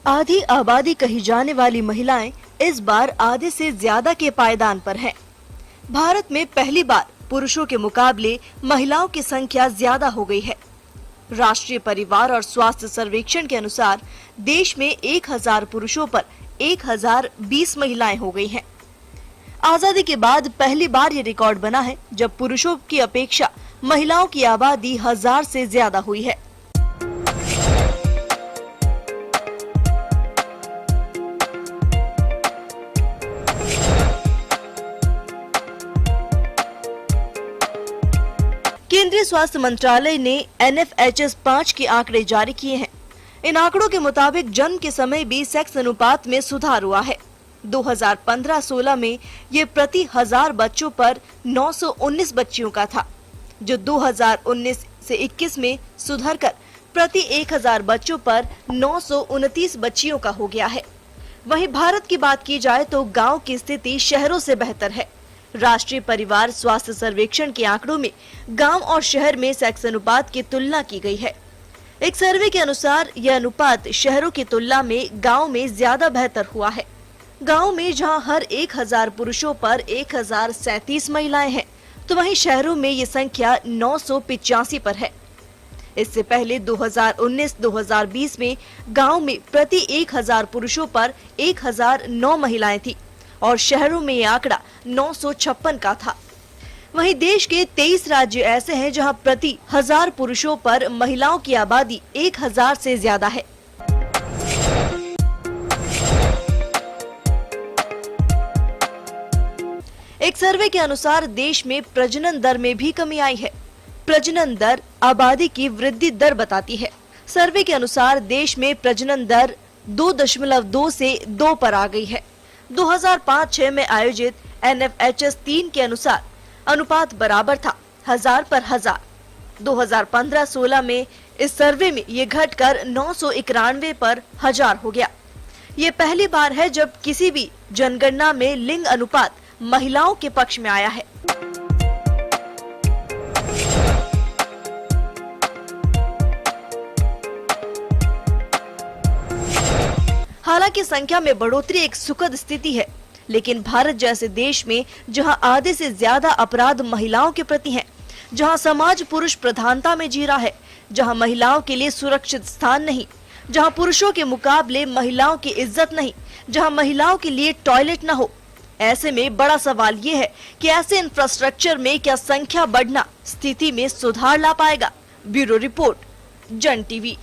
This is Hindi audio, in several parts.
आधी आबादी कही जाने वाली महिलाएं इस बार आधे से ज्यादा के पायदान पर हैं। भारत में पहली बार पुरुषों के मुकाबले महिलाओं की संख्या ज्यादा हो गई है। राष्ट्रीय परिवार और स्वास्थ्य सर्वेक्षण के अनुसार देश में 1000 पुरुषों पर 1020 महिलाएं हो गई हैं। आजादी के बाद पहली बार ये रिकॉर्ड बना है जब पुरुषों की अपेक्षा महिलाओं की आबादी 1000 से ज्यादा हुई है। केंद्रीय स्वास्थ्य मंत्रालय ने NFHS 5 के आंकड़े जारी किए हैं। इन आंकड़ों के मुताबिक जन्म के समय भी सेक्स अनुपात में सुधार हुआ है। 2015-16 में ये प्रति 1000 बच्चों पर 919 बच्चियों का था, जो 2019 से 21 में सुधरकर प्रति 1000 बच्चों पर 929 बच्चियों का हो गया है। वहीं भारत की बात की जाए तो गांव की स्थिति शहरों से बेहतर है। राष्ट्रीय परिवार स्वास्थ्य सर्वेक्षण के आंकड़ों में गांव और शहर में सेक्स अनुपात की तुलना की गई है। एक सर्वे के अनुसार यह अनुपात शहरों की तुलना में गांव में ज्यादा बेहतर हुआ है। गांव में जहां हर 1000 पुरुषों पर 1037 महिलाएं हैं, तो वहीं शहरों में ये संख्या 985 पर है। इससे पहले 2019-2020 में गांव में प्रति 1000 पुरुषों पर 1009 महिलाएं थी और शहरों में ये आंकड़ा 956 का था। वहीं देश के 23 राज्य ऐसे हैं जहां प्रति 1000 पुरुषों पर महिलाओं की आबादी 1000 से ज्यादा है। एक सर्वे के अनुसार देश में प्रजनन दर में भी कमी आई है। प्रजनन दर आबादी की वृद्धि दर बताती है। सर्वे के अनुसार देश में प्रजनन दर 2.2 से 2 पर आ गई है। 2005-6 में आयोजित NFHS 3 के अनुसार अनुपात बराबर था 1000 पर 1000। 2015-16 में इस सर्वे में ये घटकर 991 पर 1000 हो गया। ये पहली बार है जब किसी भी जनगणना में लिंग अनुपात महिलाओं के पक्ष में आया है। हालांकि संख्या में बढ़ोतरी एक सुखद स्थिति है, लेकिन भारत जैसे देश में जहां आधे से ज्यादा अपराध महिलाओं के प्रति हैं, जहां समाज पुरुष प्रधानता में जी रहा है, जहां महिलाओं के लिए सुरक्षित स्थान नहीं, जहां पुरुषों के मुकाबले महिलाओं की इज्जत नहीं, जहां महिलाओं के लिए टॉयलेट न हो, ऐसे में बड़ा सवाल ये है कि ऐसे इंफ्रास्ट्रक्चर में क्या संख्या बढ़ना स्थिति में सुधार ला पाएगा। ब्यूरो रिपोर्ट, जन टीवी।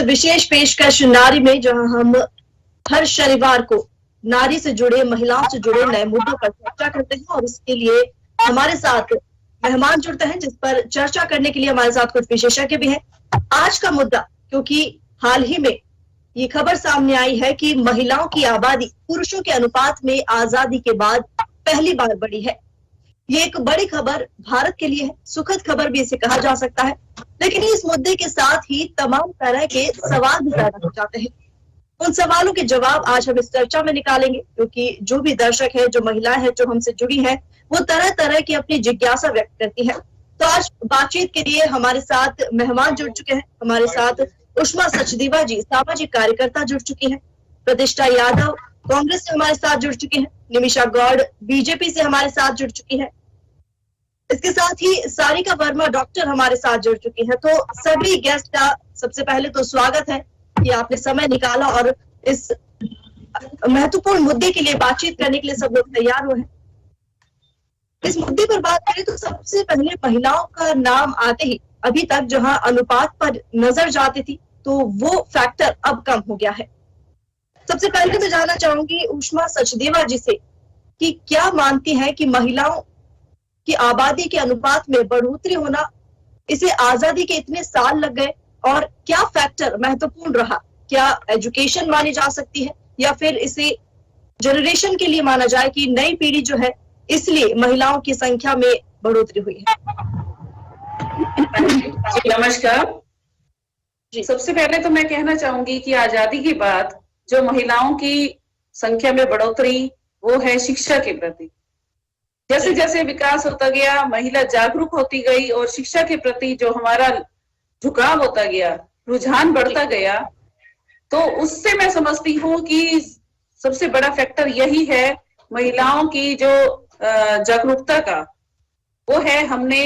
विशेष पेशकश नारी में, जहां हम हर शनिवार को नारी से जुड़े, महिलाओं से जुड़े नए मुद्दों पर चर्चा करते हैं और इसके लिए हमारे साथ मेहमान जुड़ते हैं, जिस पर चर्चा करने के लिए हमारे साथ कुछ विशेषज्ञ भी हैं। आज का मुद्दा, क्योंकि हाल ही में ये खबर सामने आई है कि महिलाओं की आबादी पुरुषों के अनुपात में आजादी के बाद पहली बार बढ़ी है। ये एक बड़ी खबर भारत के लिए है, सुखद खबर भी इसे कहा जा सकता है। लेकिन इस मुद्दे के साथ ही तमाम तरह के सवाल भी पैदा हो जाते हैं। उन सवालों के जवाब आज हम इस चर्चा में निकालेंगे, क्योंकि जो भी दर्शक है, जो महिलाएं हैं जो हमसे जुड़ी हैं, वो तरह तरह की अपनी जिज्ञासा व्यक्त करती है। तो आज बातचीत के लिए हमारे साथ मेहमान जुड़ चुके हैं। हमारे साथ उष्मा सचदेवा जी, सामाजिक कार्यकर्ता, जुड़ चुकी हैं। प्रतिष्ठा यादव कांग्रेस से हमारे साथ जुड़ चुकी हैं। निमिषा गौड़ बीजेपी से हमारे साथ जुड़ चुकी है। इसके साथ ही सारिका वर्मा डॉक्टर हमारे साथ जुड़ चुकी है। तो सभी गेस्ट का सबसे पहले तो स्वागत है कि आपने समय निकाला और इस महत्वपूर्ण मुद्दे के लिए बातचीत करने के लिए सब लोग तैयार हुए हैं। इस मुद्दे पर बात करें तो सबसे पहले महिलाओं का नाम आते ही अभी तक जहां अनुपात पर नजर जाती थी, तो वो फैक्टर अब कम हो गया है। सबसे पहले मैं जानना चाहूंगी उष्मा सचदेवा जी से कि क्या मानती हैं कि महिलाओं की आबादी के अनुपात में बढ़ोतरी होना, इसे आजादी के इतने साल लग गए और क्या फैक्टर महत्वपूर्ण रहा? क्या एजुकेशन मानी जा सकती है या फिर इसे जनरेशन के लिए माना जाए कि नई पीढ़ी जो है इसलिए महिलाओं की संख्या में बढ़ोतरी हुई है? नमस्कार जी। सबसे पहले तो मैं कहना चाहूंगी कि आजादी के बाद जो महिलाओं की संख्या में बढ़ोतरी वो है शिक्षा के प्रति। जैसे जैसे विकास होता गया, महिला जागरूक होती गई और शिक्षा के प्रति जो हमारा झुकाव होता गया, रुझान बढ़ता गया, तो उससे मैं समझती हूँ कि सबसे बड़ा फैक्टर यही है महिलाओं की जो जागरूकता का, वो है हमने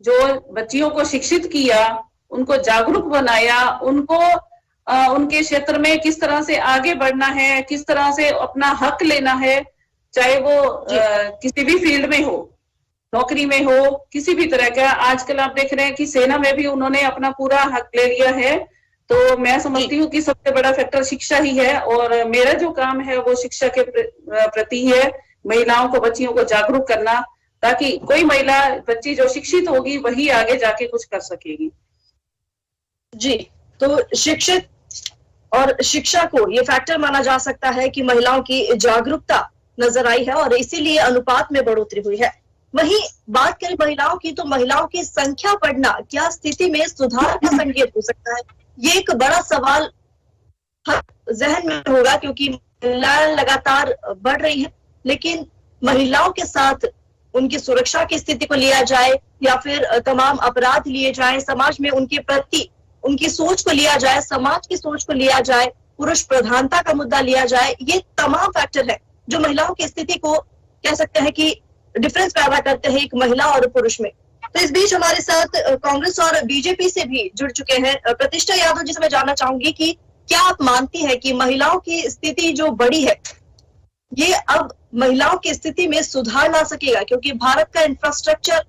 जो बच्चियों को शिक्षित किया, उनको जागरूक बनाया, उनको उनके क्षेत्र में किस तरह से आगे बढ़ना है, किस तरह से अपना हक लेना है, चाहे वो किसी भी फील्ड में हो, नौकरी में हो, किसी भी तरह का। आजकल आप देख रहे हैं कि सेना में भी उन्होंने अपना पूरा हक ले लिया है। तो मैं समझती हूँ कि सबसे बड़ा फैक्टर शिक्षा ही है और मेरा जो काम है वो शिक्षा के प्रति है, महिलाओं को, बच्चियों को जागरूक करना, ताकि कोई महिला बच्ची जो शिक्षित होगी वही आगे जाके कुछ कर सकेगी। जी, तो शिक्षित और शिक्षा को ये फैक्टर माना जा सकता है कि महिलाओं की जागरूकता नजर आई है और इसीलिए अनुपात में बढ़ोतरी हुई है। वहीं बात करें महिलाओं की, तो महिलाओं की संख्या बढ़ना क्या स्थिति में सुधार का संकेत हो सकता है? ये एक बड़ा सवाल जहन में होगा, क्योंकि महिलाएं लगातार बढ़ रही हैं, लेकिन महिलाओं के साथ उनकी सुरक्षा की स्थिति को लिया जाए या फिर तमाम अपराध लिए जाए, समाज में उनके प्रति उनकी सोच को लिया जाए, समाज की सोच को लिया जाए, पुरुष प्रधानता का मुद्दा लिया जाए, ये तमाम फैक्टर है जो महिलाओं की स्थिति को कह सकते हैं कि डिफरेंस पैदा करते हैं एक महिला और पुरुष में। तो इस बीच हमारे साथ कांग्रेस और बीजेपी से भी जुड़ चुके हैं प्रतिष्ठा यादव जी से मैं जानना चाहूंगी कि क्या आप मानती हैं कि महिलाओं की स्थिति जो बड़ी है, ये अब महिलाओं की स्थिति में सुधार ला सकेगा? क्योंकि भारत का इंफ्रास्ट्रक्चर,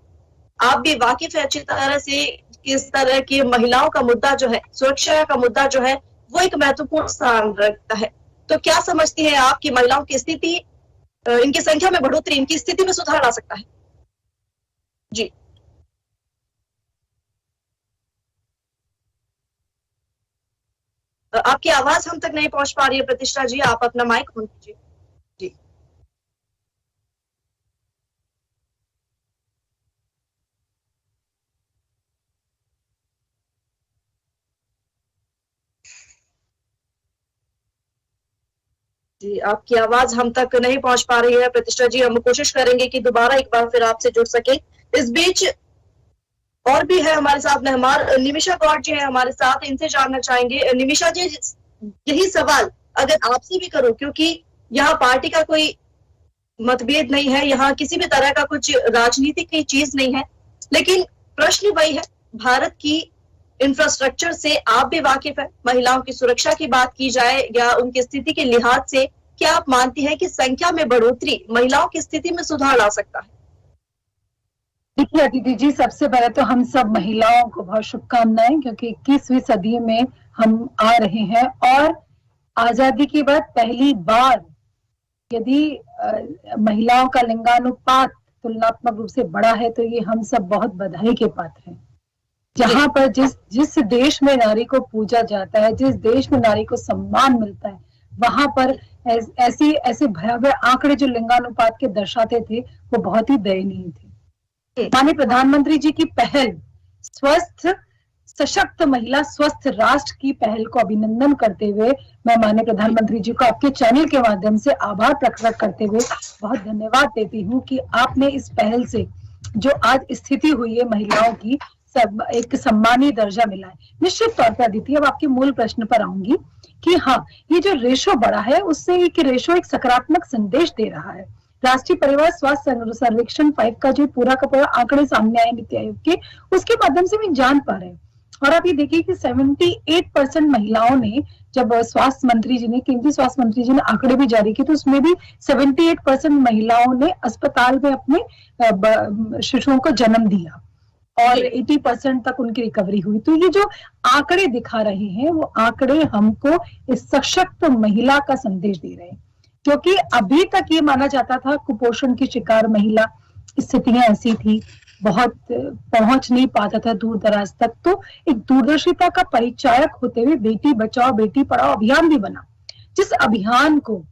आप भी वाकिफ है अच्छी तरह से, किस तरह की महिलाओं का मुद्दा जो है, सुरक्षा का मुद्दा जो है, वो एक महत्वपूर्ण स्थान रखता है। तो क्या समझती है आप कि महिलाओं की स्थिति, इनकी संख्या में बढ़ोतरी इनकी स्थिति में सुधार ला सकता है? जी, आपकी आवाज हम तक नहीं पहुंच पा रही है प्रतिष्ठा जी, आप अपना माइक ऑन कीजिए। जी, जी, आपकी आवाज हम तक नहीं पहुंच पा रही है प्रतिष्ठा जी। हम कोशिश करेंगे कि दोबारा एक बार फिर आपसे जुड़ सके। इस बीच और भी है हमारे साथ मेहमान, निमिषा गौड़ जी है हमारे साथ, इनसे जानना चाहेंगे। निमिषा जी, यही सवाल अगर आपसे भी करूं, क्योंकि यहाँ पार्टी का कोई मतभेद नहीं है, यहाँ किसी भी तरह का कुछ राजनीतिक की चीज नहीं है, लेकिन प्रश्न वही है, भारत की इंफ्रास्ट्रक्चर से आप भी वाकिफ है, महिलाओं की सुरक्षा की बात की जाए या उनकी स्थिति के लिहाज से, क्या आप मानती हैं कि संख्या में बढ़ोतरी महिलाओं की स्थिति में सुधार ला सकता है? देखिए अदिति जी, सबसे पहले तो हम सब महिलाओं को बहुत शुभकामनाएं, क्योंकि 21वीं सदी में हम आ रहे हैं और आजादी के बाद पहली बार यदि महिलाओं का लिंगानुपात तुलनात्मक रूप से बड़ा है तो ये हम सब बहुत बधाई के पात्र हैं। जहां पर जिस देश में नारी को पूजा जाता है, जिस देश में नारी को सम्मान मिलता है, वहां पर ऐसे भयावह आंकड़े जो लिंगानुपात के दर्शाते थे वो बहुत ही दयनीय थे। माननीय प्रधानमंत्री जी की पहल स्वस्थ सशक्त महिला स्वस्थ राष्ट्र की पहल को अभिनंदन करते हुए मैं माननीय प्रधानमंत्री जी को आपके चैनल के माध्यम से आभार प्रकट करते हुए बहुत धन्यवाद देती हूँ कि आपने इस पहल से जो आज स्थिति हुई है महिलाओं की सब एक सम्मानीय दर्जा मिला है। निश्चित तौर पर अदिति, अब आपके मूल प्रश्न पर आऊंगी कि हाँ, ये जो रेशो बढ़ा है उससे एक रेशो एक सकारात्मक संदेश दे रहा है। राष्ट्रीय परिवार स्वास्थ्य सर्वेक्षण 5 का जो पूरा का पूरा आंकड़े सामने आए नीति आयोग के, उसके माध्यम से हम जान पा रहे हैं। और आप ये देखिए कि 78% महिलाओं ने, जब स्वास्थ्य मंत्री जी ने, केंद्रीय स्वास्थ्य मंत्री जी ने आंकड़े भी जारी किए तो उसमें भी 78% महिलाओं ने अस्पताल में अपने शिशुओं को जन्म दिया और 80% तक उनकी रिकवरी हुई। तो ये जो आंकड़े दिखा रहे हैं वो आंकड़े हमको इस सशक्त महिला का संदेश दे रहे हैं, क्योंकि अभी तक ये माना जाता था कुपोषण की शिकार महिला, स्थितियां ऐसी थी, बहुत पहुंच नहीं पाता था दूर दराज तक। तो एक दूरदर्शिता का परिचायक होते हुए बेटी बचाओ बेटी पढ़ाओ अभियान भी बना, जिस अभियान को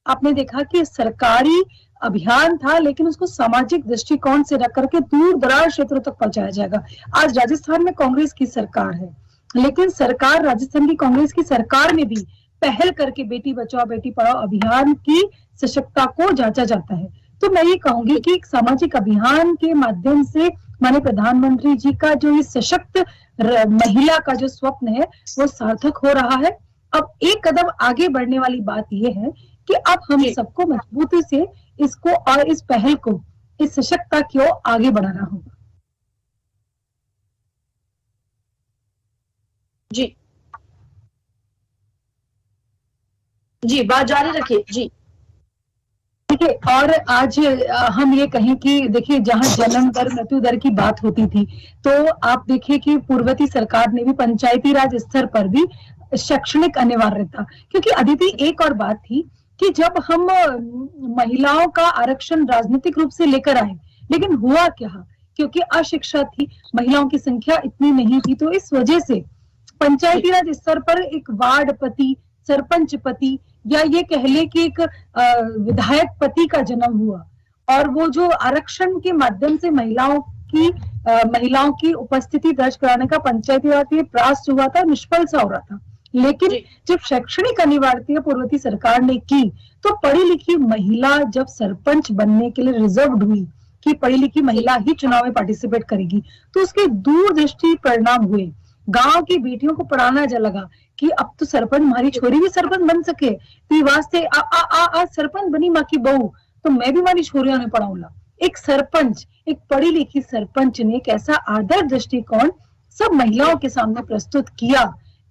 आपने देखा कि सरकारी अभियान था लेकिन उसको सामाजिक दृष्टिकोण से रख करके दूर दराज क्षेत्रों तक पहुंचाया जाएगा। आज राजस्थान में कांग्रेस की सरकार है, लेकिन सरकार, राजस्थान की कांग्रेस की सरकार में भी पहल करके बेटी बचाओ बेटी पढ़ाओ अभियान की सशक्तता को जांचा जाता है। तो मैं ये कहूंगी कि एक सामाजिक अभियान के माध्यम से माननीय प्रधानमंत्री जी का जो ये सशक्त महिला का जो स्वप्न है वो सार्थक हो रहा है। अब एक कदम आगे बढ़ने वाली बात ये है कि अब हम सबको मजबूती से इसको और इस पहल को, इस सशक्तता की ओर आगे बढ़ाना होगा। जी जी, बात जारी रखिए। जी देखिए, और आज हम ये कहें कि देखिए जहां जन्म दर मृत्यु दर की बात होती थी, तो आप देखिए कि पूर्ववर्ती सरकार ने भी पंचायती राज स्तर पर भी शैक्षणिक अनिवार्यता, क्योंकि अदिति एक और बात थी कि जब हम महिलाओं का आरक्षण राजनीतिक रूप से लेकर आए, लेकिन हुआ क्या, क्योंकि अशिक्षा थी, महिलाओं की संख्या इतनी नहीं थी, तो इस वजह से पंचायती राज स्तर पर एक वार्ड पति, सरपंच पति या ये कह ले कि एक विधायक पति का जन्म हुआ, और वो जो आरक्षण के माध्यम से महिलाओं की उपस्थिति दर्ज कराने का पंचायती राज में प्रयास हुआ था, निष्फल सा हो रहा था। लेकिन जब शैक्षणिक अनिवार्यता पूर्ववर्ती सरकार ने की तो पढ़ी लिखी महिला जब सरपंच बनने के लिए रिजर्व्ड हुई कि पढ़ी लिखी महिला ही चुनाव में पार्टिसिपेट करेगी, तो उसके दूरदृष्टि परिणाम हुए। गांव की बेटियों को पढ़ाना लगा कि अब तो सरपंच, हमारी छोरी भी सरपंच बन सके, तो वास्ते आ सरपंच बनी माँ की बहू, तो मैं भी हमारी छोरियों ने पढ़ाऊंगा। एक सरपंच, एक पढ़ी लिखी सरपंच ने एक ऐसा आदर दृष्टिकोण सब महिलाओं के सामने प्रस्तुत किया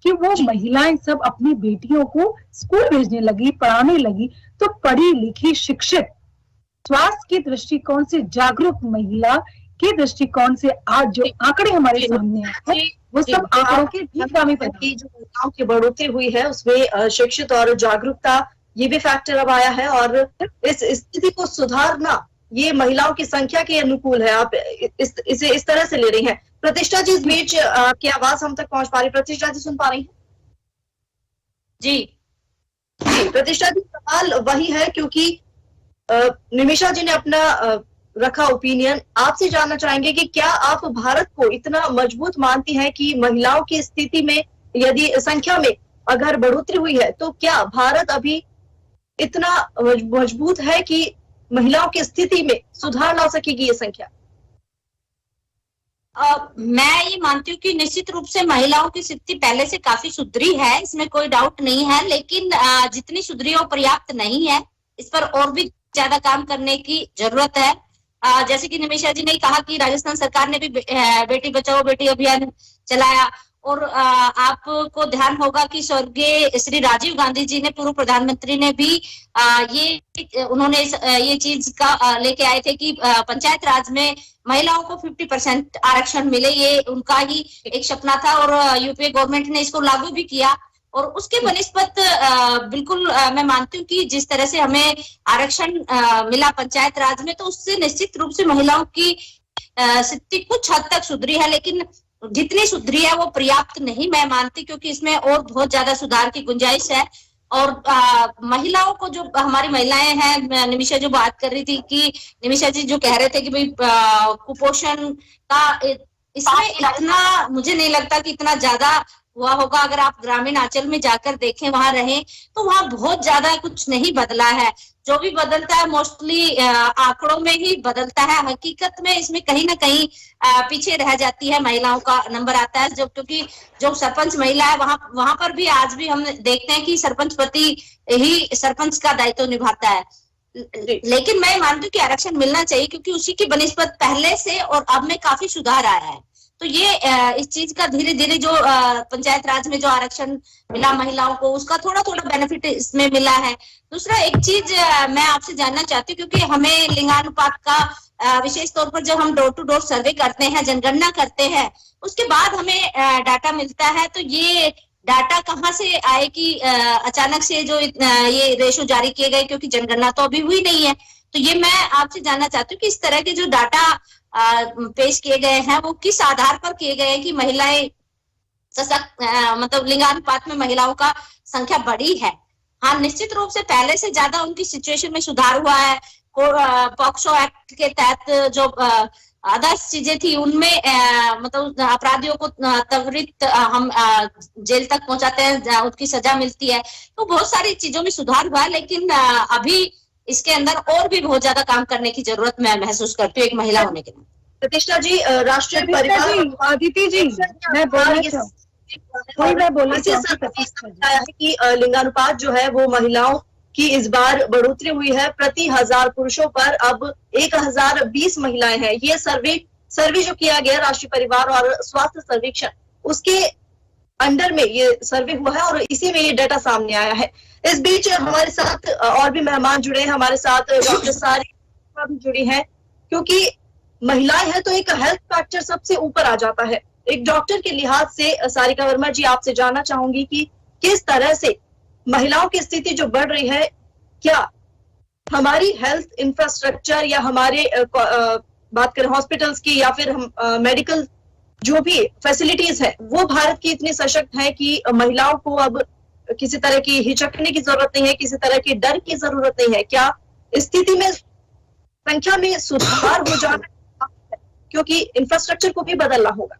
कि वो महिलाएं सब अपनी बेटियों को स्कूल भेजने लगी, पढ़ाने लगी। तो पढ़ी लिखी शिक्षित, स्वास्थ्य के दृष्टिकोण से जागरूक महिला के दृष्टिकोण से आज जो आंकड़े हमारे सामने हैं वो सब आंकड़ों के गामी की जो महिलाओं की बढ़ोतरी हुई है उसमें शिक्षित और जागरूकता ये भी फैक्टर अब आया है, और इस स्थिति को सुधारना ये महिलाओं की संख्या के अनुकूल है। आप इसे इस तरह से ले रही हैं। प्रतिष्ठा जी, इस बीच की आवाज हम तक पहुंच पा रही? प्रतिष्ठा जी सुन पा रही हैं? जी प्रतिष्ठा जी, सवाल वही है क्योंकि निमिषा जी ने अपना रखा ओपिनियन, आपसे जानना चाहेंगे कि क्या आप भारत को इतना मजबूत मानती हैं कि महिलाओं की स्थिति में यदि संख्या में अगर बढ़ोतरी हुई है तो क्या भारत अभी इतना मजबूत है कि महिलाओं की स्थिति में सुधार ला सकेगी ये संख्या? मैं ये मानती हूँ कि निश्चित रूप से महिलाओं की स्थिति पहले से काफी सुधरी है, इसमें कोई डाउट नहीं है, लेकिन जितनी सुधरी हो पर्याप्त नहीं है। इस पर और भी ज्यादा काम करने की जरूरत है। जैसे कि निमिषा जी ने कहा कि राजस्थान सरकार ने भी बेटी बचाओ बेटी अभियान चलाया और आपको ध्यान होगा कि स्वर्गीय श्री राजीव गांधी जी ने, पूर्व प्रधानमंत्री ने भी उन्होंने ये चीज का लेके आए थे कि पंचायत राज में महिलाओं को 50% आरक्षण मिले। ये उनका ही एक सपना था और यूपीए गवर्नमेंट ने इसको लागू भी किया। और उसके बनिस्बत बिल्कुल मैं मानती हूँ कि जिस तरह से हमें आरक्षण मिला पंचायत राज में, तो उससे निश्चित रूप से महिलाओं की स्थिति कुछ हद तक सुधरी है, लेकिन जितनी सुधरी है वो पर्याप्त नहीं मैं मानती, क्योंकि इसमें और बहुत ज्यादा सुधार की गुंजाइश है। और महिलाओं को, जो हमारी महिलाएं हैं, निमिषा जो बात कर रही थी कि निमिषा जी जो कह रहे थे कि भाई कुपोषण का इसमें इतना मुझे नहीं लगता कि इतना ज्यादा हुआ होगा। अगर आप ग्रामीण अंचल में जाकर देखें, वहां रहें, तो वहां बहुत ज्यादा कुछ नहीं बदला है। जो भी बदलता है मोस्टली आंकड़ों में ही बदलता है। हकीकत में इसमें कहीं ना कहीं पीछे रह जाती है, महिलाओं का नंबर आता है। क्योंकि जो सरपंच महिला है वहां पर भी आज भी हम देखते हैं कि सरपंच पति ही सरपंच का दायित्व निभाता है। लेकिन मैं मानती हूँ कि आरक्षण मिलना चाहिए, क्योंकि उसी की बनिस्बत पहले से और अब में काफी सुधार आया है। तो ये इस चीज का धीरे धीरे जो पंचायत राज में जो आरक्षण मिला महिलाओं को, उसका थोड़ा थोड़ा बेनिफिट इसमें मिला है। दूसरा एक चीज मैं आपसे जानना चाहती हूँ, क्योंकि हमें लिंगानुपात का विशेष तौर पर जब हम डोर टू डोर सर्वे करते हैं, जनगणना करते हैं, उसके बाद हमें डाटा मिलता है। तो ये डाटा कहाँ से आए कि अचानक से जो ये रेशो जारी किए गए, क्योंकि जनगणना तो अभी हुई नहीं है। तो ये मैं आपसे जानना चाहती हूँ कि इस तरह के जो डाटा पेश किए गए हैं वो किस आधार पर किए गए हैं कि महिलाएं सशक्त, मतलब लिंगानुपात में महिलाओं का संख्या बढ़ी है। हाँ, निश्चित रूप से पहले से ज्यादा उनकी सिचुएशन में सुधार हुआ है। पॉक्सो एक्ट के तहत जो अदर्स चीजें थी उनमें मतलब अपराधियों को त्वरित हम जेल तक पहुंचाते हैं, उनकी सजा मिलती है। तो बहुत सारी चीजों में सुधार हुआ है, लेकिन अभी इसके अंदर और भी बहुत ज्यादा काम करने की जरूरत मैं महसूस करती हूँ एक महिला होने के नाते। प्रतिष्ठा जी, राष्ट्रीय परिवार, आदिति जी, मैं बोलना चाहती है कि लिंगानुपात जो है वो महिलाओं की इस बार बढ़ोतरी हुई है। प्रति 1000 पुरुषों पर अब 1020 महिलाएं हैं। ये सर्वे जो किया गया राष्ट्रीय परिवार और स्वास्थ्य सर्वेक्षण, उसके अंडर में ये सर्वे हुआ है और इसी में ये डाटा सामने आया है। इस बीच हमारे साथ और भी मेहमान जुड़े हैं, हमारे साथ डॉक्टर सारिका भी जुड़ी हैं, क्योंकि महिलाएं हैं तो एक हेल्थ फैक्टर सबसे ऊपर आ जाता है। एक डॉक्टर के लिहाज से सारिका वर्मा जी, आपसे जानना चाहूंगी कि किस तरह से महिलाओं की स्थिति जो बढ़ रही है, क्या हमारी हेल्थ इंफ्रास्ट्रक्चर या हमारे बात करें हॉस्पिटल्स की या फिर हम मेडिकल जो भी फैसिलिटीज है, वो भारत की इतनी सशक्त है कि महिलाओं को अब किसी तरह की हिचकने की जरूरत नहीं है, किसी तरह की डर की जरूरत नहीं है। क्या स्थिति में संख्या में सुधार हो जाना है, क्योंकि इंफ्रास्ट्रक्चर को भी बदलना होगा।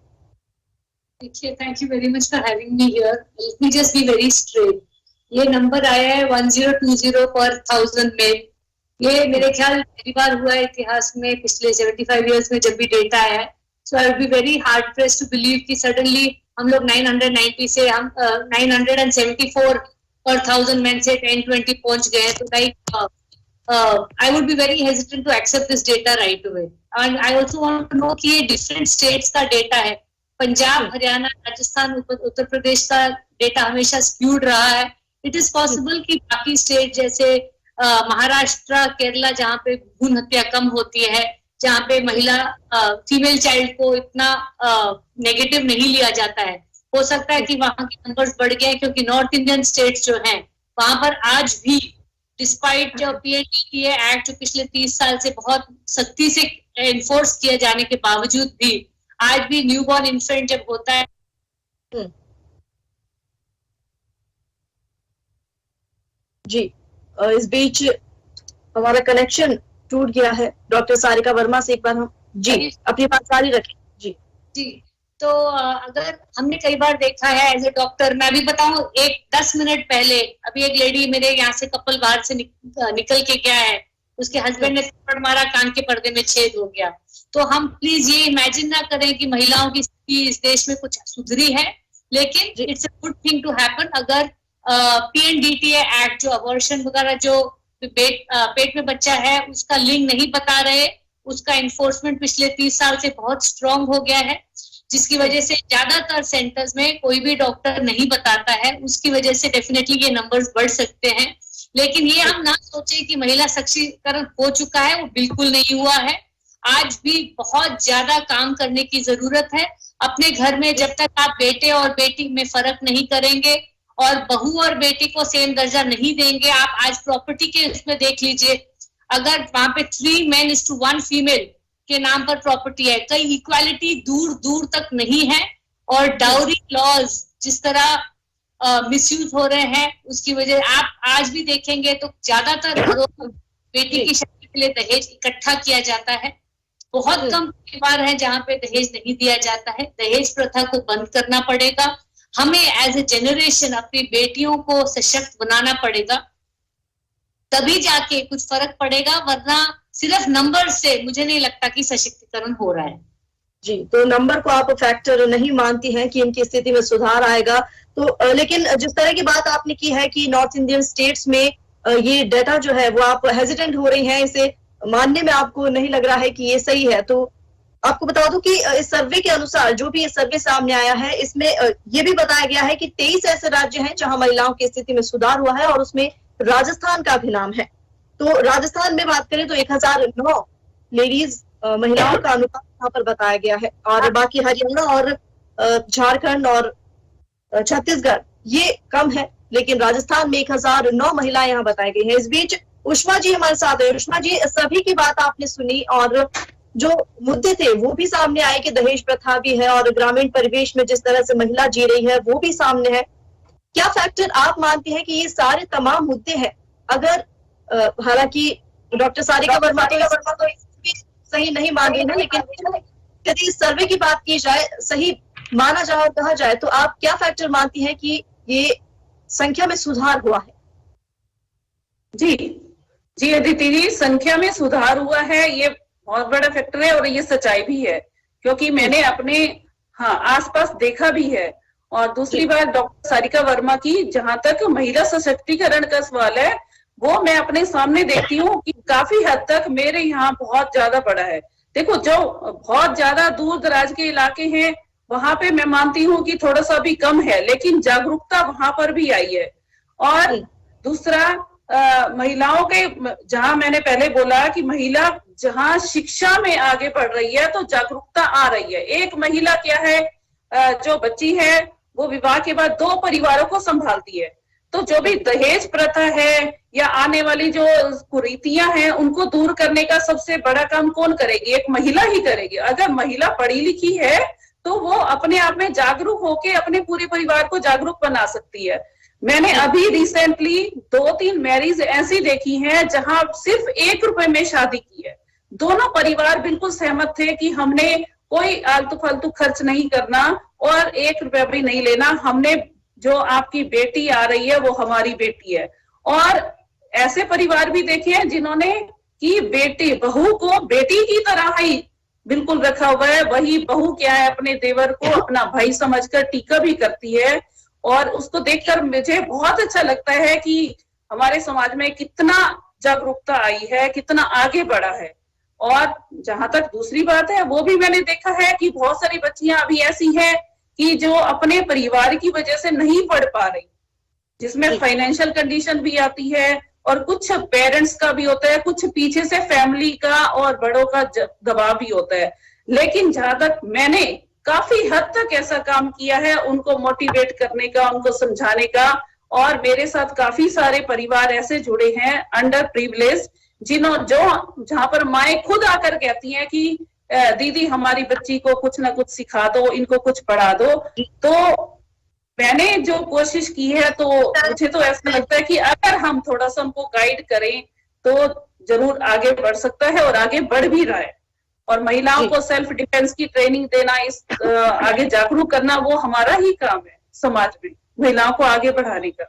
देखिए, thank you very much for having me here. Let me just be very straight. ये नंबर आया है 1020 पर 1000 में। ये मेरे ख्याल पहली बार हुआ है इतिहास में, पिछले 75 इयर्स में जब भी डेटा आया है। So I would be very hard pressed to believe कि सडनली हम लोग 990 से हम 974 पर 1000 men से 1020 पहुंच गए। तो like I would be very hesitant to accept this data right away. And I also want to know कि ये different states का data है। पंजाब, हरियाणा, राजस्थान, उत्तर प्रदेश का डेटा हमेशा skewed रहा है। It is possible कि बाकी स्टेट जैसे महाराष्ट्र, केरला, जहाँ पे भ्रूण हत्या कम होती है, जहाँ पे महिला फीमेल चाइल्ड को इतना नेगेटिव नहीं लिया जाता है, हो सकता है कि वहाँ के नंबर्स बढ़ गए, क्योंकि नॉर्थ इंडियन स्टेट्स जो हैं वहां पर आज भी डिस्पाइट जो PNDTA एक्ट जो पिछले 30 साल से बहुत सख्ती से एनफोर्स किया जाने के बावजूद भी आज भी न्यूबॉर्न इन्फेंट जब होता है जी, इस बीच हमारा कनेक्शन टूट गया है। डॉक्टर सारिका वर्मा से एक बार हम जी अपनी बात जारी रखें। जी जी, तो अगर हमने कई बार देखा है एज ए डॉक्टर, मैं भी बताऊं, 10 मिनट पहले अभी एक लेडी मेरे यहाँ से कपल बाहर से निकल के गया है, उसके हस्बैंड ने थप्पड़ मारा, कान के पर्दे में छेद हो गया। तो हम प्लीज ये इमेजिन ना करें कि महिलाओं की स्थिति इस देश में कुछ सुधरी है, लेकिन it's a good thing to happen अगर PNDTA एक्ट जो अबॉर्शन वगैरह जो पेट में बच्चा है उसका लिंग नहीं बता रहे, उसका इन्फोर्समेंट पिछले 30 साल से बहुत स्ट्रांग हो गया है। जिसकी वजह से ज्यादातर सेंटर्स में कोई भी डॉक्टर नहीं बताता है, उसकी वजह से डेफिनेटली ये नंबर्स बढ़ सकते हैं। लेकिन ये हम ना सोचे कि महिला सशक्तिकरण हो चुका है, वो बिल्कुल नहीं हुआ है। आज भी बहुत ज्यादा काम करने की जरूरत है। अपने घर में जब तक आप बेटे और बेटी में फर्क नहीं करेंगे और बहू और बेटी को सेम दर्जा नहीं देंगे, आप आज प्रॉपर्टी के उसमें देख लीजिए, अगर वहां पे 3 men to 1 female के नाम पर प्रॉपर्टी है, कई इक्वालिटी दूर दूर तक नहीं है। और डाउरी लॉज जिस तरह मिसयूज हो रहे हैं, उसकी वजह आप आज भी देखेंगे तो ज्यादातर घरों में बेटी की शादी के लिए दहेज इकट्ठा किया जाता है। बहुत कम परिवार हैं जहां पे दहेज नहीं दिया जाता है। दहेज प्रथा को बंद करना पड़ेगा। हमें एज ए जनरेशन अपनी बेटियों को सशक्त बनाना पड़ेगा, तभी जाके कुछ फर्क पड़ेगा, वरना सिर्फ नंबर से मुझे नहीं लगता कि सशक्तिकरण हो रहा है। जी, तो नंबर को आप फैक्टर नहीं मानती हैं कि इनकी स्थिति में सुधार आएगा। तो लेकिन जिस तरह की बात आपने की है कि नॉर्थ इंडियन स्टेट्स में ये डाटा जो है वो आप हेजिटेंट हो रही हैं, इसे मानने में आपको नहीं लग रहा है कि ये सही है। तो आपको बता दूं कि इस सर्वे के अनुसार, जो भी ये सर्वे सामने आया है, इसमें ये भी बताया गया है कि 23 ऐसे राज्य हैं जहां महिलाओं की स्थिति में सुधार हुआ है और उसमें राजस्थान का भी नाम है। तो राजस्थान में बात करें तो 1009 लेडीज महिलाओं का अनुपात यहाँ पर बताया गया है, और बाकी हरियाणा और झारखंड और छत्तीसगढ़ ये कम है, लेकिन राजस्थान में 1009 महिलाएं यहाँ बताई गई हैं। इस बीच उष्मा जी हमारे साथ है। उष्मा जी, सभी की बात आपने सुनी और जो मुद्दे थे वो भी सामने आए कि दहेज प्रथा भी है और ग्रामीण परिवेश में जिस तरह से महिला जी रही है वो भी सामने है। क्या फैक्टर आप मानते हैं कि ये सारे तमाम मुद्दे हैं? अगर हालांकि डॉक्टर सारिका वर्मा तो सही नहीं मान रही है, लेकिन यदि इस सर्वे की बात की जाए, सही माना जाए और कहा जाए, तो आप क्या फैक्टर मानती हैं कि ये संख्या में सुधार हुआ है? जी अदिति जी, संख्या में सुधार हुआ है, ये बहुत बड़ा फैक्टर है और ये सच्चाई भी है, क्योंकि मैंने अपने आसपास देखा भी है। और दूसरी बात डॉक्टर सारिका वर्मा की, जहां तक महिला सशक्तिकरण का सवाल है, वो मैं अपने सामने देखती हूँ कि काफी हद तक मेरे यहाँ बहुत ज्यादा बड़ा है। देखो, जो बहुत ज्यादा दूर दराज के इलाके हैं वहां पे मैं मानती हूँ कि थोड़ा सा भी कम है, लेकिन जागरूकता वहां पर भी आई है। और दूसरा, महिलाओं के, जहां मैंने पहले बोला कि महिला जहां शिक्षा में आगे बढ़ रही है तो जागरूकता आ रही है। एक महिला क्या है, जो बच्ची है वो विवाह के बाद 2 परिवारों को संभालती है। तो जो भी दहेज प्रथा है या आने वाली जो कुरीतियां हैं उनको दूर करने का सबसे बड़ा काम कौन करेगी? एक महिला ही करेगी। अगर महिला पढ़ी लिखी है तो वो अपने आप में जागरूक होके अपने पूरे परिवार को जागरूक बना सकती है। मैंने अभी रिसेंटली 2-3 मैरिज ऐसी देखी हैं जहां सिर्फ 1 रुपए में शादी की है। दोनों परिवार बिल्कुल सहमत थे कि हमने कोई आलतू फालतू खर्च नहीं करना और 1 रुपया भी नहीं लेना, हमने जो आपकी बेटी आ रही है वो हमारी बेटी है। और ऐसे परिवार भी देखे हैं जिन्होंने कि बेटी, बहू को बेटी की तरह ही बिल्कुल रखा हुआ है। वही बहू क्या है, अपने देवर को अपना भाई समझकर टीका भी करती है। और उसको देखकर मुझे बहुत अच्छा लगता है कि हमारे समाज में कितना जागरूकता आई है, कितना आगे बढ़ा है। और जहां तक दूसरी बात है, वो भी मैंने देखा है कि बहुत सारी बच्चियां अभी ऐसी हैं कि जो अपने परिवार की वजह से नहीं पढ़ पा रही, जिसमें फाइनेंशियल कंडीशन भी आती है और कुछ पेरेंट्स का भी होता है, कुछ पीछे से फैमिली का और बड़ों का दबाव भी होता है। लेकिन जहां तक मैंने काफी हद तक ऐसा काम किया है उनको मोटिवेट करने का, उनको समझाने का, और मेरे साथ काफी सारे परिवार ऐसे जुड़े हैं अंडर प्रिविलेज, जहां पर माएं खुद आकर कहती हैं कि दीदी हमारी बच्ची को कुछ ना कुछ सिखा दो, इनको कुछ पढ़ा दो। तो मैंने जो कोशिश की है, तो मुझे तो ऐसा लगता है कि अगर हम थोड़ा सा उनको गाइड करें तो जरूर आगे बढ़ सकता है और आगे बढ़ भी रहा है। और महिलाओं को सेल्फ डिफेंस की ट्रेनिंग देना, इस आगे जागरूक करना, वो हमारा ही काम है समाज में महिलाओं को आगे बढ़ाने का।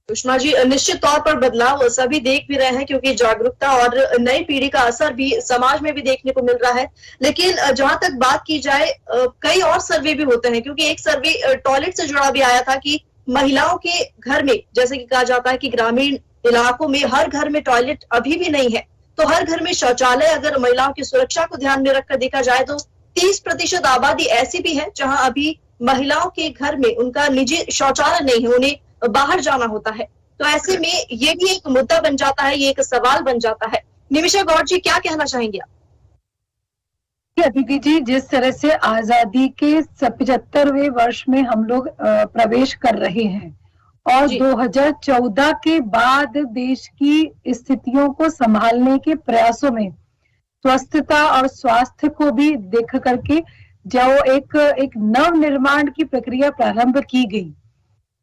सुषमा जी, निश्चित तौर पर बदलाव सभी देख भी रहे हैं, क्योंकि जागरूकता और नई पीढ़ी का असर भी समाज में भी देखने को मिल रहा है। लेकिन जहां तक बात की जाए, कई और सर्वे भी होते हैं, क्योंकि एक सर्वे टॉयलेट से जुड़ा भी आया था कि महिलाओं के घर में, जैसे कि कहा जाता है कि ग्रामीण इलाकों में हर घर में टॉयलेट अभी भी नहीं है, तो हर घर में शौचालय अगर महिलाओं की सुरक्षा को ध्यान में रखकर देखा जाए तो 30% आबादी ऐसी भी है जहां अभी महिलाओं के घर में उनका निजी शौचालय नहीं है, उन्हें बाहर जाना होता है। तो ऐसे में ये भी एक मुद्दा बन जाता है, ये एक सवाल बन जाता है। निमिषा गौड़ जी, क्या कहना चाहेंगे आप? अदिति जी, जिस तरह से आजादी के 75वें वर्ष में हम लोग प्रवेश कर रहे हैं और 2014 के बाद देश की स्थितियों को संभालने के प्रयासों में स्वस्थता और स्वास्थ्य को भी देख करके जो एक नव निर्माण की प्रक्रिया प्रारंभ की गई,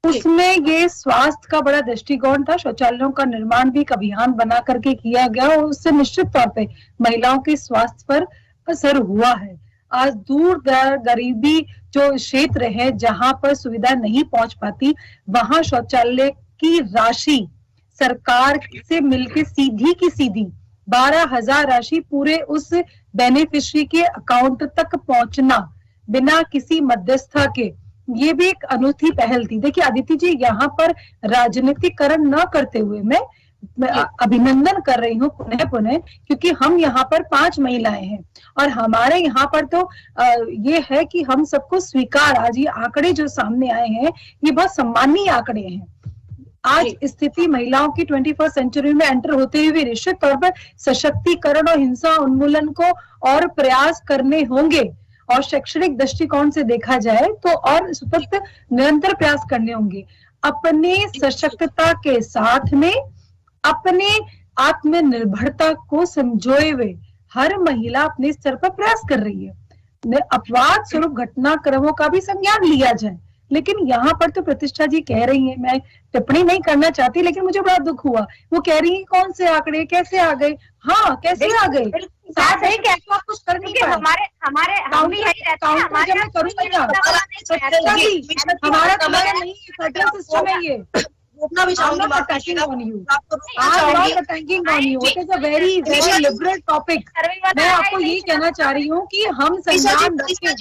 उसमें ये स्वास्थ्य का बड़ा दृष्टिकोण था। शौचालयों का निर्माण भी एक अभियान बना करके किया गया और उससे निश्चित तौर पे महिलाओं के स्वास्थ्य पर असर हुआ है। आज दूर गरीबी जो क्षेत्र है जहां पर सुविधा नहीं पहुंच पाती, वहां शौचालय की राशि सरकार से मिलके सीधी की सीधी 12,000 राशि पूरे उस बेनिफिशियरी के अकाउंट तक पहुंचना बिना किसी मध्यस्था के, ये भी एक अनूठी पहल थी। देखिए अदिति जी, यहाँ पर राजनीतिकरण न करते हुए मैं अभिनंदन कर रही हूँ पुनः, क्योंकि हम यहाँ पर 5 महिलाएं हैं और हमारे यहाँ पर तो ये है कि हम सबको स्वीकार, आज ये आंकड़े जो सामने आए हैं ये बहुत सम्मानीय आंकड़े हैं। आज स्थिति महिलाओं की 21st सेंचुरी में एंटर होते हुए निश्चित तौर पर सशक्तिकरण और हिंसा उन्मूलन को और प्रयास करने होंगे और शैक्षणिक दृष्टिकोण से देखा जाए तो और सतत निरंतर प्रयास करने होंगे। अपने सशक्तता के साथ में अपने आत्मनिर्भरता को समझोए हुए हर महिला अपने स्तर पर प्रयास कर रही है। अपवाद स्वरूप घटनाक्रमों का भी संज्ञान लिया जाए, लेकिन यहाँ पर तो प्रतिष्ठा जी कह रही है, मैं टिप्पणी नहीं करना चाहती लेकिन मुझे बड़ा दुख हुआ, वो कह रही है कौन से आंकड़े कैसे आ गए। हाँ, कैसे आ गए? साथ ही कैसे कुछ कर नहीं पाए। हमारे हम भी यही रहते हैं, हमारे मैं करूंगी ना, हमारा तुम्हारा नहीं फेडरल सिस्टम है ये। रोकना भी चाहूंगी, attacking on you. I'm not attacking on you. It is a very liberal topic. मैं आपको यही कहना चाह रही हूँ कि हम संज्ञान रखें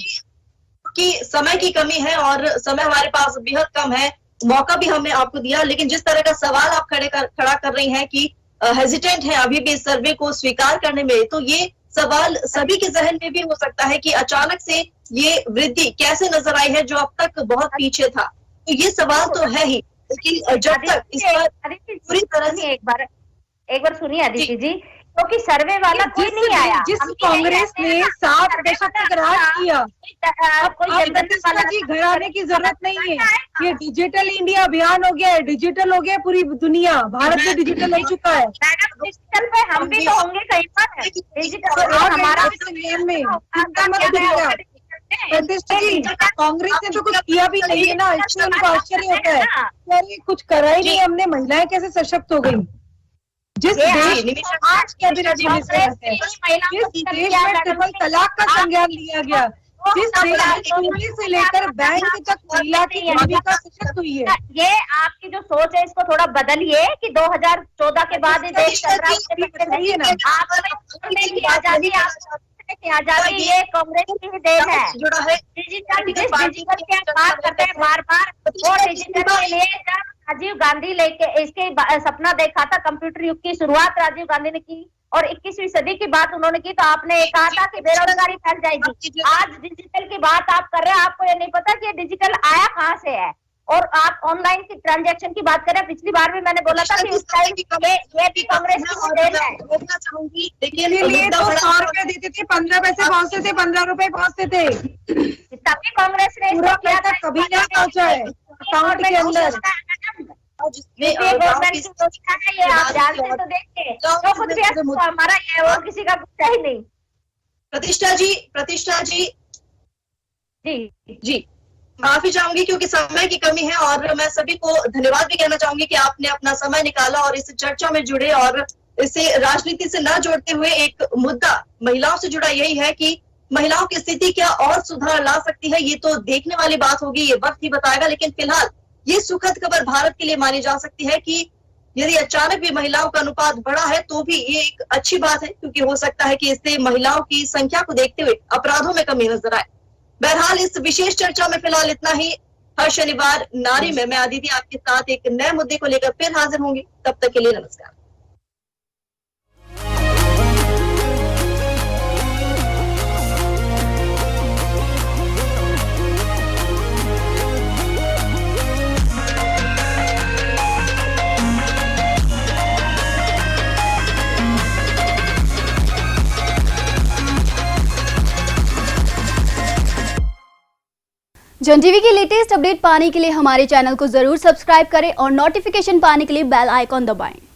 कि समय की कमी है और समय हमारे पास बेहद कम है, मौका भी हमने आपको दिया, लेकिन जिस तरह का सवाल आप खड़ा कर रही हैं कि हेजिटेंट है अभी भी सर्वे को स्वीकार करने में, तो ये सवाल सभी के जहन में भी हो सकता है कि अचानक से ये वृद्धि कैसे नजर आई है जो अब तक बहुत पीछे था। तो ये सवाल तो है ही, लेकिन जब तक इस पर पूरी तरह से एक बार सुनिए अदिति जी, क्योंकि सर्वे वाला कोई नहीं आया। जिस कांग्रेस ने 7 दशक तक राज किया, घर आने की जरूरत नहीं है। ये डिजिटल इंडिया अभियान हो गया है, डिजिटल हो गया पूरी दुनिया, भारत में डिजिटल हो चुका है। डिजिटल पे हम भी तो होंगे कहीं पर, डिजिटल हमारा में कांग्रेस ने तो कुछ किया भी नहीं है ना, इससे उनको आश्चर्य होता है यार ये कुछ करा ही नहीं हमने, महिलाएं कैसे सशक्त हो गई। जिस देश में आज कैबिनेट मिनिस्टर है, जिस देश में ट्रिपल तलाक का संज्ञान लिया गया, जिस देश में चूल्हे से लेकर बैंक तक महिला की भूमिका सशक्त हुई है। ये आपकी जो सोच है इसको थोड़ा बदलिए कि 2014 के बाद ही देश आजादी ये कांग्रेस की ही देन है। डिजिटल की आप बात करते हैं बार बार, वो डिजिटल के लिए राजीव गांधी लेके इसके सपना देखा था, कंप्यूटर युग की शुरुआत राजीव गांधी ने की और 21वीं सदी की बात उन्होंने की, तो आपने कहा था कि बेरोजगारी फैल जाएगी। आज डिजिटल की बात आप कर रहे हैं, आपको ये नहीं पता कि ये डिजिटल आया कहाँ से है, और आप ऑनलाइन की ट्रांजैक्शन की बात करें। पिछली बार भी मैंने बोला था कि उस टाइम ये भी कांग्रेस की देन है। रोकना चाहूंगी, लेकिन ये तो 100 रुपए देते थे, 15 पैसे पहुंचते थे, 15 रुपए पहुंचते थे, तभी कांग्रेस ने पूरा पैसा कभी ना पहुंचा है अकाउंट के अंदर। गवर्नमेंट की योजना है ये, आप जानते तो देखिए, तो खुद भी हमारा ये और किसी का कुछ है ही नहीं। प्रतिष्ठा जी जी माफी चाहूंगी क्योंकि समय की कमी है और मैं सभी को धन्यवाद भी कहना चाहूंगी कि आपने अपना समय निकाला और इस चर्चा में जुड़े और इसे राजनीति से न जोड़ते हुए एक मुद्दा महिलाओं से जुड़ा यही है कि महिलाओं की स्थिति क्या और सुधार ला सकती है। ये तो देखने वाली बात होगी, ये वक्त ही बताएगा, लेकिन फिलहाल ये सुखद खबर भारत के लिए मानी जा सकती है कि यदि अचानक भी महिलाओं का अनुपात बढ़ा है तो भी ये एक अच्छी बात है, क्योंकि हो सकता है कि इससे महिलाओं की संख्या को देखते हुए अपराधों में कमी नजर आए। बहरहाल इस विशेष चर्चा में फिलहाल इतना ही। हर शनिवार नारी में मैं अदिति आपके साथ एक नए मुद्दे को लेकर फिर हाजिर होंगी। तब तक के लिए नमस्कार। जन टीवी की लेटेस्ट अपडेट पाने के लिए हमारे चैनल को जरूर सब्सक्राइब करें और नोटिफिकेशन पाने के लिए बेल आइकॉन दबाएं।